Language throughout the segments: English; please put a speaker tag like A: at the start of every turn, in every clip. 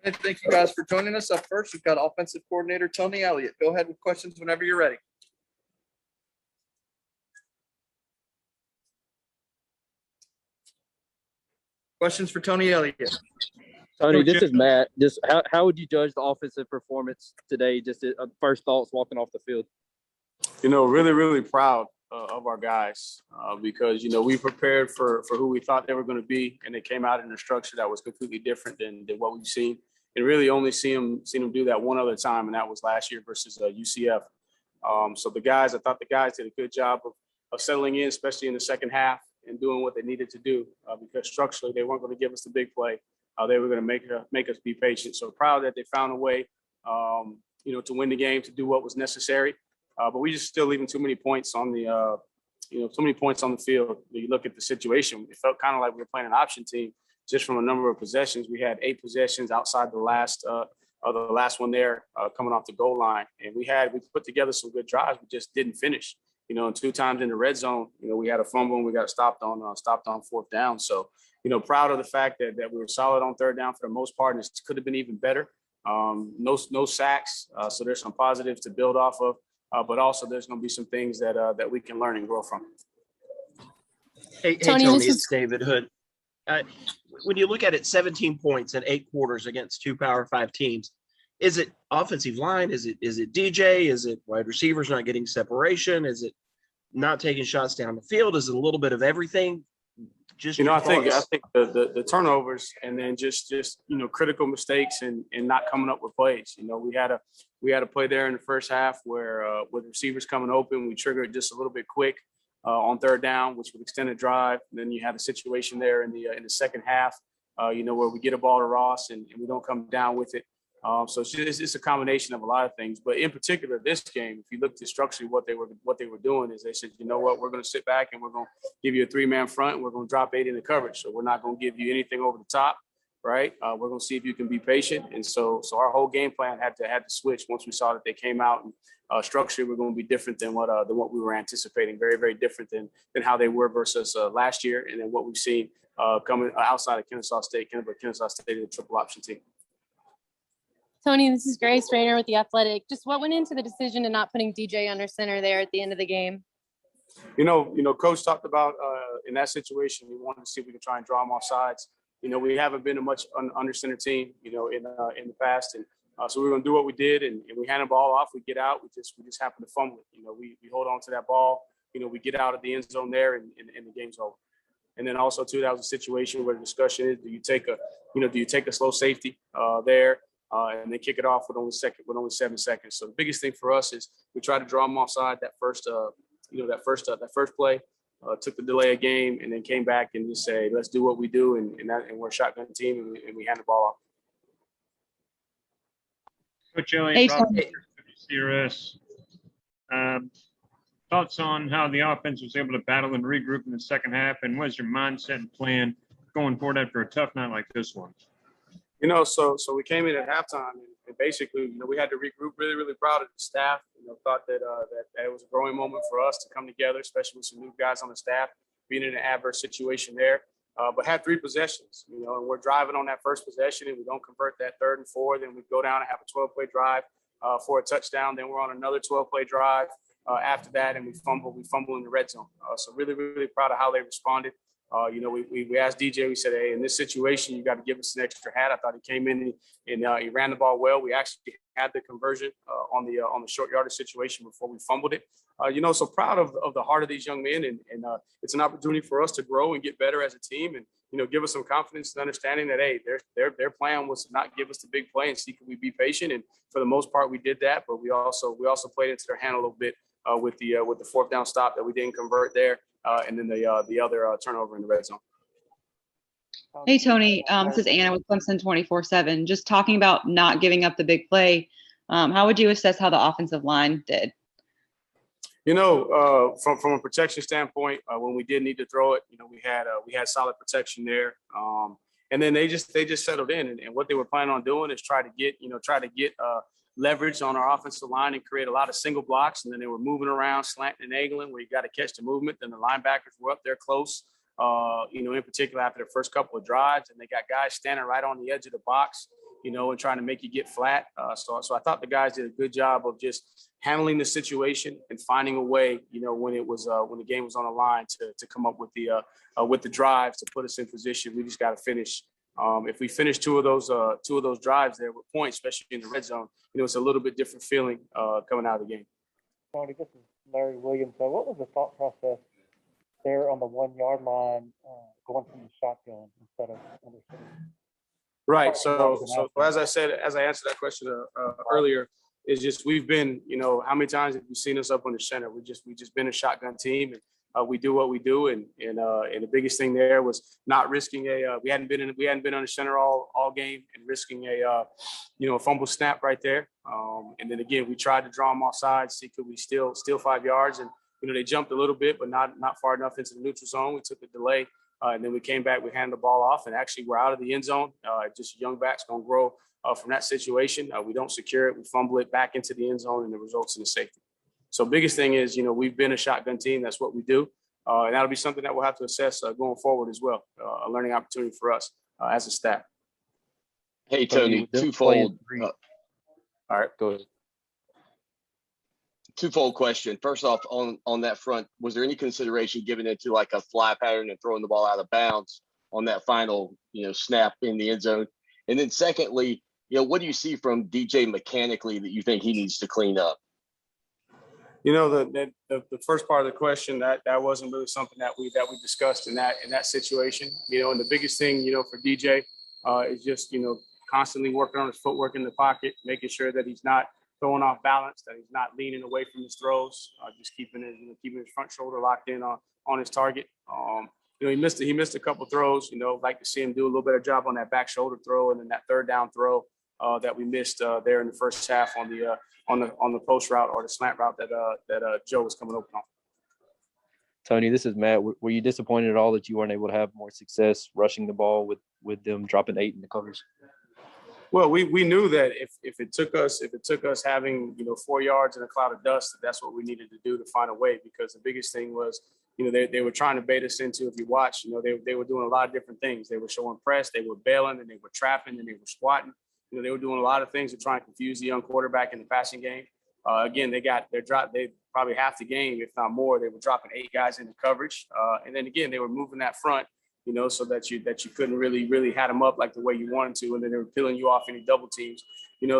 A: And thank you guys for joining us. Up first, we've got offensive coordinator Tony Elliott. Go ahead with questions whenever you're ready. Questions for Tony Elliott.
B: Tony, this is Matt. Just how would you judge the offensive performance today? Just first thoughts walking off the field.
C: Really, really proud of our guys because, we prepared for who we thought they were going to be, and they came out in a structure that was completely different than what we've seen. And really only seen them do that one other time, and that was last year versus UCF. So I thought the guys did a good job of settling in, especially in the second half, and doing what they needed to do because structurally they weren't going to give us the big play. They were going to make us be patient. So proud that they found a way, to win the game, to do what was necessary. But we just still leaving too many points on the, field. You look at the situation, it felt kind of like we were playing an option team just from a number of possessions. We had 8 possessions outside the last one there coming off the goal line. And we put together some good drives. We just didn't finish, and 2 times in the red zone, we had a fumble and we got stopped on fourth down. So, proud of the fact that we were solid on third down for the most part, and it could have been even better. No sacks. So there's some positives to build off of. But also there's going to be some things that we can learn and grow from.
D: Hey Tony, it's David Hood. When you look at it, 17 points in 8 quarters against 2 Power 5 teams, is it offensive line? Is it DJ? Is it wide receivers not getting separation? Is it not taking shots down the field? Is it a little bit of everything? I think the turnovers and then just critical mistakes and not coming up with plays. We had a play there in the first half where with receivers coming open, we triggered just a little bit quick on third down, which would extend a drive. And then you had a situation there in the second half, where we get a ball to Ross and we don't come down with it. So it's a combination of a lot of things, but in particular, this game, if you looked at structurally what they were doing is they said, you know what, we're going to sit back and we're going to give you a 3-man front and we're going to drop 8 in the coverage. So we're not going to give you anything over the top, right? We're going to see if you can be patient. And so our whole game plan had to switch once we saw that they came out and structurally we're going to be different than what we were anticipating. Very, very different than how they were versus last year. And then what we've seen coming outside of Kennesaw State is a triple option team.
E: Tony, this is Grace Rayner with The Athletic. Just what went into the decision to not putting DJ under center there at the end of the game?
C: Coach talked about in that situation, we wanted to see if we could try and draw him off sides. We haven't been a much under center team, in the past. And so we were going to do what we did and we hand the ball off, we get out, we just happen to fumble it. We hold on to that ball, we get out of the end zone there and the game's over. And then also too, that was a situation where the discussion is, do you take a slow safety there? And then kick it off with only 7 seconds. So the biggest thing for us is we try to draw them offside that first play, took the delay of game, and then came back and just say, let's do what we do, and we're a shotgun team, and we hand the ball off.
F: Coach Elliott, CRS. Thoughts on how the offense was able to battle and regroup in the second half, and what's your mindset and plan going forward after a tough night like this one?
C: So we came in at halftime and basically, we had to regroup. Really, really proud of the staff. Thought that it was a growing moment for us to come together, especially with some new guys on the staff, being in an adverse situation there. But had 3 possessions, and we're driving on that first possession and we don't convert that 3rd and 4th. Then we go down and have a 12-play drive for a touchdown. Then we're on another 12-play drive after that, and we fumble in the red zone. So really, really proud of how they responded. We asked DJ, we said, hey, in this situation, you got to give us an extra hat. I thought he came in and he ran the ball well. We actually had the conversion on the short yardage situation before we fumbled it. So proud of the heart of these young men. And it's an opportunity for us to grow and get better as a team and, give us some confidence and understanding that, hey, their plan was to not give us the big play and see could we be patient. And for the most part, we did that. But we also played into their hand a little bit with the 4th down stop that we didn't convert there. And then the other turnover in the red zone.
G: Hey, Tony, this is Anna with Clemson 24/7. Just talking about not giving up the big play. How would you assess how the offensive line did?
C: From a protection standpoint, when we did need to throw it, we had solid protection there. And then they just settled in. And what they were planning on doing is try to get leverage on our offensive line and create a lot of single blocks. And then they were moving around, slanting and angling where you got to catch the movement. Then the linebackers were up there close. in particular after the first couple of drives, and they got guys standing right on the edge of the box, and trying to make you get flat. So I thought the guys did a good job of just handling the situation and finding a way, when the game was on the line to come up with the drives to put us in position. We just got to finish. If we finish two of those drives there with points, especially in the red zone, it's a little bit different feeling coming out of the game.
H: Tony, this is Larry Williams. So what was the thought process there on the 1 yard line, going from the shotgun instead of under center?
C: Right. So as I answered that question earlier, is just we've been, how many times have you seen us up under center? We just been a shotgun team, and we do what we do, and the biggest thing there was not risking we hadn't been under center all game and risking a fumble snap right there. And then again, we tried to draw them off sides, see could we steal 5 yards, and they jumped a little bit, but not far enough into the neutral zone. We took a delay. And then we came back, we handed the ball off, and actually we're out of the end zone. Just young backs going to grow from that situation. We don't secure it. We fumble it back into the end zone, and it results in a safety. So biggest thing is, we've been a shotgun team. That's what we do. And that'll be something that we'll have to assess going forward as well, a learning opportunity for us as a staff.
I: Hey, Tony, twofold.
B: All right, go ahead.
I: Twofold question. First off, on that front, was there any consideration given into like a fly pattern and throwing the ball out of bounds on that final, snap in the end zone? And then secondly, what do you see from DJ mechanically that you think he needs to clean up?
C: The first part of the question, that wasn't really something that we discussed in that situation. And the biggest thing, for DJ is just, constantly working on his footwork in the pocket, making sure that he's not throwing off balance, that he's not leaning away from his throws, just keeping his front shoulder locked in on his target. He missed a couple throws. Like to see him do a little better job on that back shoulder throw, and then that third down throw that we missed there in the first half on the post route or the slant route that Joe was coming open on.
B: Tony, this is Matt. Were you disappointed at all that you weren't able to have more success rushing the ball with them dropping 8 in the covers?
C: Well, we knew that if it took us having 4 yards in a cloud of dust, that's what we needed to do to find a way. Because the biggest thing was, they were trying to bait us into. If you watch, they were doing a lot of different things. They were showing press, they were bailing, and they were trapping, and they were squatting. They were doing a lot of things to try and confuse the young quarterback in the passing game. Again, they probably half the game, if not more. They were dropping 8 guys into coverage, and then again they were moving that front. So that you couldn't really had them up like the way you wanted to, and then they were peeling you off any double teams.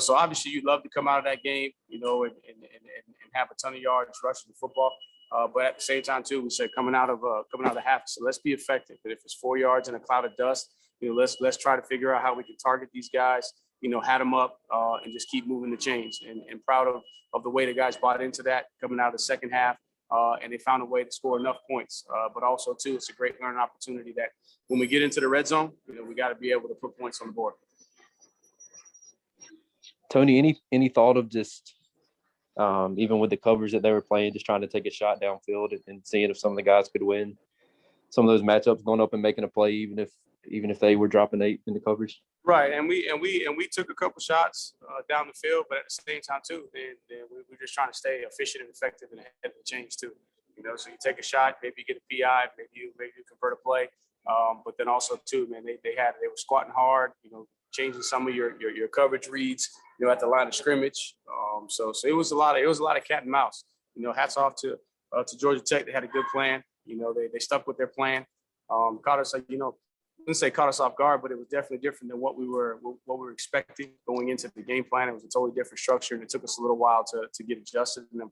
C: So obviously you'd love to come out of that game, and have a ton of yards rushing the football. But at the same time too, we said coming out of the half, so let's be effective. But if it's 4 yards in a cloud of dust, let's try to figure out how we can target these guys. Had them up and just keep moving the chains. And proud of the way the guys bought into that coming out of the second half. And they found a way to score enough points. But also, too, it's a great learning opportunity that when we get into the red zone, we got to be able to put points on the board.
B: Tony, any thought of just even with the covers that they were playing, just trying to take a shot downfield and seeing if some of the guys could win some of those matchups, going up and making a play, even if they were dropping 8 in the coverage? Right,
C: and we took a couple shots down the field, but at the same time too, we're just trying to stay efficient and effective and ahead of the change too. So you take a shot, maybe you get a PI, maybe you convert a play, but then also too, man, they were squatting hard, changing some of your coverage reads, at the line of scrimmage. So it was a lot of cat and mouse. Hats off to Georgia Tech. They had a good plan. They stuck with their plan. Caught us I wouldn't say caught us off guard, but it was definitely different than what we were expecting going into the game plan. It was a totally different structure, and it took us a little while to get adjusted. And then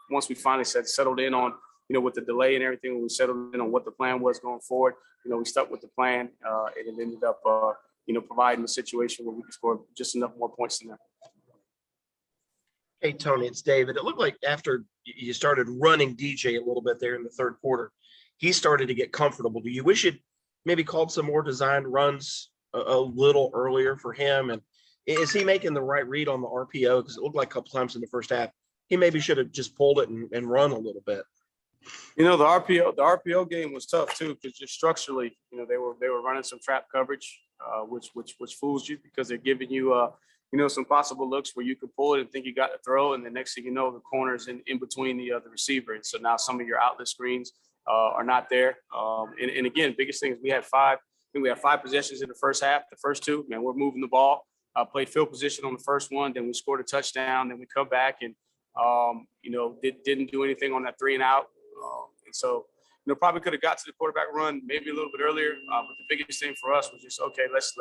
C: once we finally settled in on, with the delay and everything, when we settled in on what the plan was going forward, we stuck with the plan, and it ended up, providing a situation where we could score just enough more points than that.
D: Hey, Tony, it's David. It looked like after you started running DJ a little bit there in the third quarter, he started to get comfortable. Do you wish it maybe called some more designed runs a little earlier for him? And is he making the right read on the RPO? Because it looked like a couple times in the first half, he maybe should have just pulled it and run a little bit.
C: The RPO game was tough too, because just structurally, they were running some trap coverage, which fools you because they're giving you, some possible looks where you could pull it and think you got to throw, and the next thing you know, the corner's in between the receiver, and so now some of your outlet screens are not there. And again, biggest thing is we had five possessions in the first half. The first two, man, we're moving the ball. Played field position on the first one, then we scored a touchdown, then we come back and didn't do anything on that 3 and out. And so, probably could have got to the quarterback run maybe a little bit earlier. But the biggest thing for us was just, okay, let's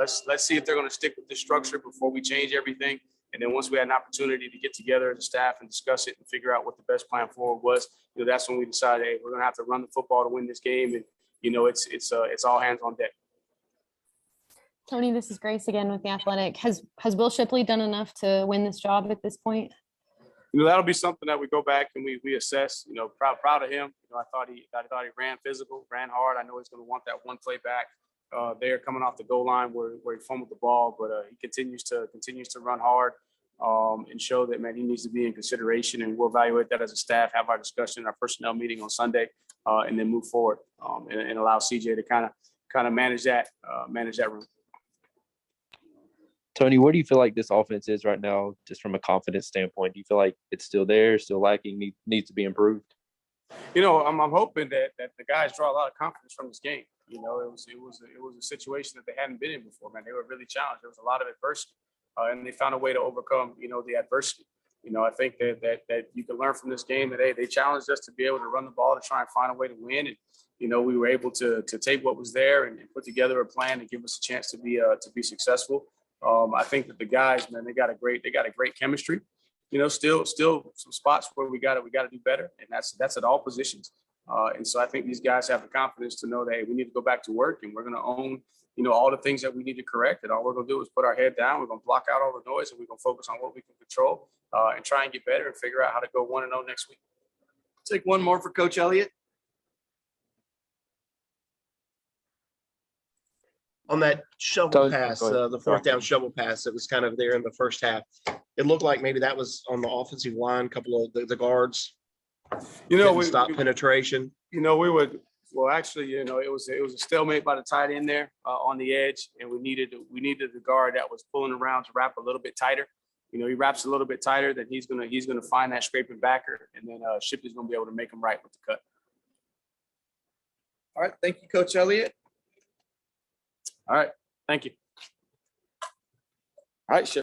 C: see if they're going to stick with this structure before we change everything. And then once we had an opportunity to get together as a staff and discuss it and figure out what the best plan forward was, that's when we decided, hey, we're going to have to run the football to win this game. And, it's all hands on deck.
E: Tony, this is Grace again with the Athletic. Has Will Shipley done enough to win this job at this point?
C: That'll be something that we go back and we assess. Proud of him. I thought he ran physical, ran hard. I know he's going to want that one play back there coming off the goal line where he fumbled the ball, but he continues to run hard and show that, man, he needs to be in consideration. And we'll evaluate that as a staff, have our discussion in our personnel meeting on Sunday, and then move forward and allow CJ to kind of manage that room.
B: Tony, where do you feel like this offense is right now, just from a confidence standpoint? Do you feel like it's still there, still lacking, needs to be improved?
C: I'm hoping that the guys draw a lot of confidence from this game. It was a situation that they hadn't been in before, man. They were really challenged. There was a lot of adversity, and they found a way to overcome, the adversity. I think that you can learn from this game that, hey, they challenged us to be able to run the ball to try and find a way to win. And, we were able to take what was there and put together a plan to give us a chance to be successful. I think that the guys, man, they got a great chemistry. Still some spots where we got to do better, and that's at all positions. And so I think these guys have the confidence to know that, hey, we need to go back to work, and we're going to own, all the things that we need to correct. And all we're going to do is put our head down. We're going to block out all the noise, and we're going to focus on what we can control and try and get better and figure out how to go 1-0 next week.
A: Take one more for Coach Elliott.
D: On that shovel pass, the fourth down shovel pass that was kind of there in the first half, it looked like maybe that was on the offensive line. A couple of the guards, we stopped penetration. It
C: was a stalemate by the tight end there on the edge, and we needed the guard that was pulling around to wrap a little bit tighter. He wraps a little bit tighter, then he's gonna find that scraping backer, and then Shipley's gonna be able to make him right with the cut.
A: All right, thank you, Coach Elliott.
C: All right. Thank you. All right, Chef.